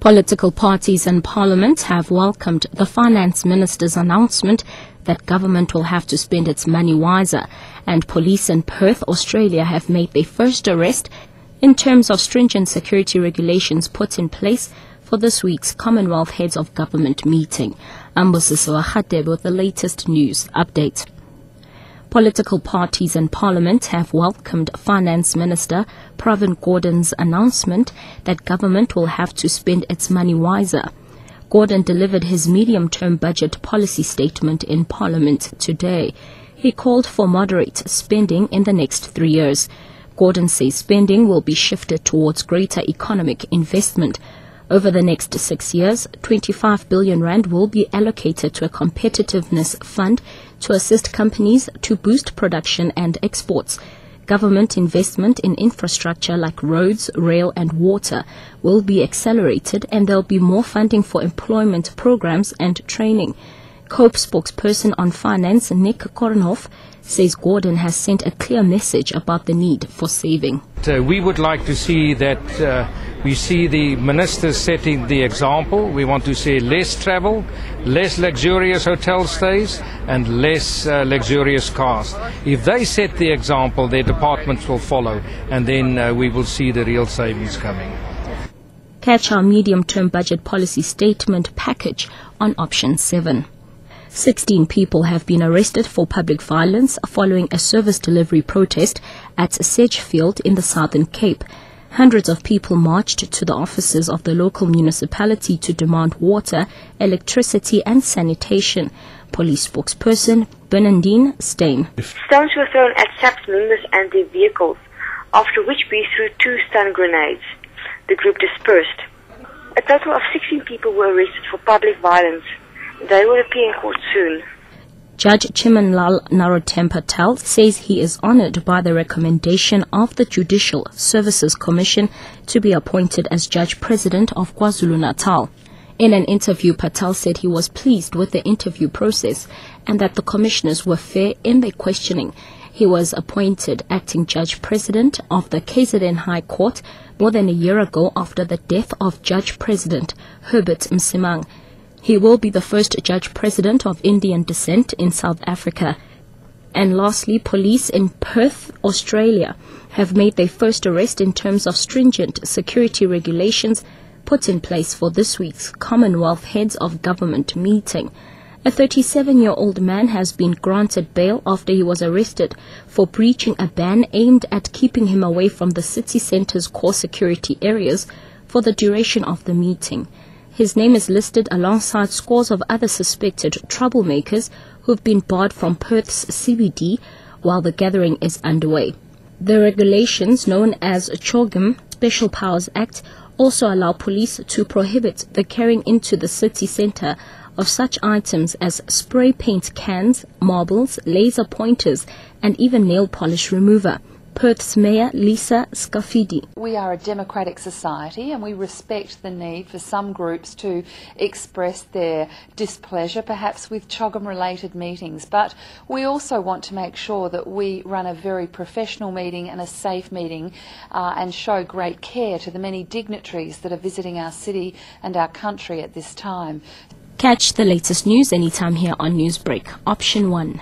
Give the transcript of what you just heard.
Political parties and Parliament have welcomed the Finance Minister's announcement that government will have to spend its money wiser, and police in Perth, Australia have made their first arrest in terms of stringent security regulations put in place for this week's Commonwealth Heads of Government meeting. Ambosiso Akhatebe with the latest news update. Political parties and Parliament have welcomed Finance Minister Pravin Gordhan's announcement that government will have to spend its money wiser. Gordhan delivered his medium-term budget policy statement in Parliament today. He called for moderate spending in the next 3 years. Gordhan says spending will be shifted towards greater economic investment. Over the next 6 years, 25 billion rand will be allocated to a competitiveness fund to assist companies to boost production and exports. Government investment in infrastructure like roads, rail and water will be accelerated, and there will be more funding for employment programs and training. COPE spokesperson on finance, Nick Korenhoff, says Gordhan has sent a clear message about the need for saving. We would like to see that we see the ministers setting the example. We want to see less travel, less luxurious hotel stays and less luxurious cars. If they set the example, their departments will follow, and then we will see the real savings coming. Catch our medium-term budget policy statement package on option 7. 16 people have been arrested for public violence following a service delivery protest at Sedgefield in the Southern Cape. Hundreds of people marched to the offices of the local municipality to demand water, electricity and sanitation. Police spokesperson Bernardine Steyn. Stones were thrown at SAP's members and their vehicles, after which we threw 2 stun grenades. The group dispersed. A total of 16 people were arrested for public violence. They will appear in court soon. Judge Chimanlal Narottam Patel says he is honoured by the recommendation of the Judicial Services Commission to be appointed as Judge President of KwaZulu-Natal. In an interview, Patel said he was pleased with the interview process and that the commissioners were fair in their questioning. He was appointed acting Judge President of the KZN High Court more than a year ago after the death of Judge President Herbert Msimang. He will be the first Judge President of Indian descent in South Africa. And lastly, police in Perth, Australia, have made their first arrest in terms of stringent security regulations put in place for this week's Commonwealth Heads of Government meeting. A 37-year-old man has been granted bail after he was arrested for breaching a ban aimed at keeping him away from the city centre's core security areas for the duration of the meeting. His name is listed alongside scores of other suspected troublemakers who have been barred from Perth's CBD while the gathering is underway. The regulations, known as CHOGM Special Powers Act, also allow police to prohibit the carrying into the city centre of such items as spray paint cans, marbles, laser pointers and even nail polish remover. Perth's Mayor Lisa Scafidi. We are a democratic society and we respect the need for some groups to express their displeasure perhaps with CHOGM-related meetings, but we also want to make sure that we run a very professional meeting and a safe meeting and show great care to the many dignitaries that are visiting our city and our country at this time. Catch the latest news anytime here on Newsbreak, option 1.